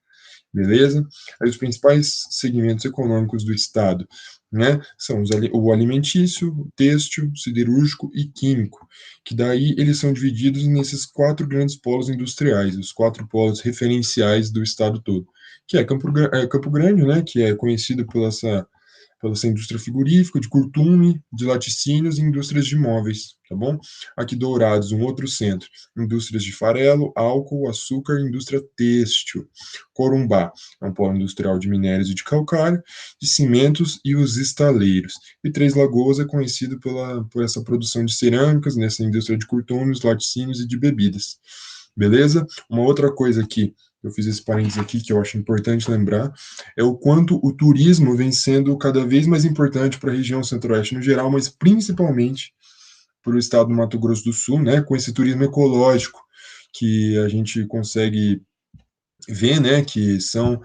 Beleza? Aí os principais segmentos econômicos do Estado, né, são o alimentício, o têxtil, siderúrgico e químico, que daí eles são divididos nesses quatro grandes polos industriais, os quatro polos referenciais do Estado todo, que é Campo Grande, né, que é conhecido pela essa indústria frigorífica, de curtume, de laticínios e indústrias de móveis, tá bom? Aqui Dourados, um outro centro, indústrias de farelo, álcool, açúcar e indústria têxtil. Corumbá, é um polo industrial de minérios e de calcário, de cimentos e os estaleiros. E Três Lagoas é conhecido por essa produção de cerâmicas, nessa indústria de curtumes, laticínios e de bebidas. Beleza? Uma outra coisa aqui, eu fiz esse parênteses aqui que eu acho importante lembrar, é o quanto o turismo vem sendo cada vez mais importante para a região centro-oeste no geral, mas principalmente para o estado do Mato Grosso do Sul, né, com esse turismo ecológico que a gente consegue ver, né, que são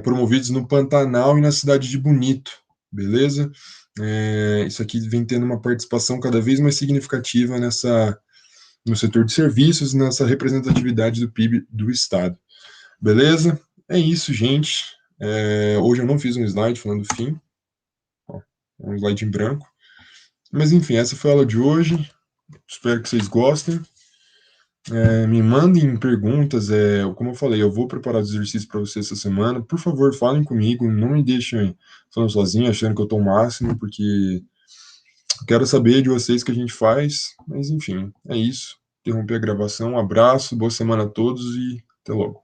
promovidos no Pantanal e na cidade de Bonito, beleza? Isso aqui vem tendo uma participação cada vez mais significativa no setor de serviços, nessa representatividade do PIB do estado. Beleza? É isso, gente. Hoje eu não fiz um slide falando do fim. Ó, um slide em branco. Mas enfim, essa foi a aula de hoje. Espero que vocês gostem. Me mandem perguntas. Como eu falei, eu vou preparar os exercícios para vocês essa semana. Por favor, falem comigo. Não me deixem falando sozinho, achando que eu estou o máximo, porque eu quero saber de vocês o que a gente faz. Mas enfim, é isso. Interromper a gravação. Um abraço, boa semana a todos e até logo.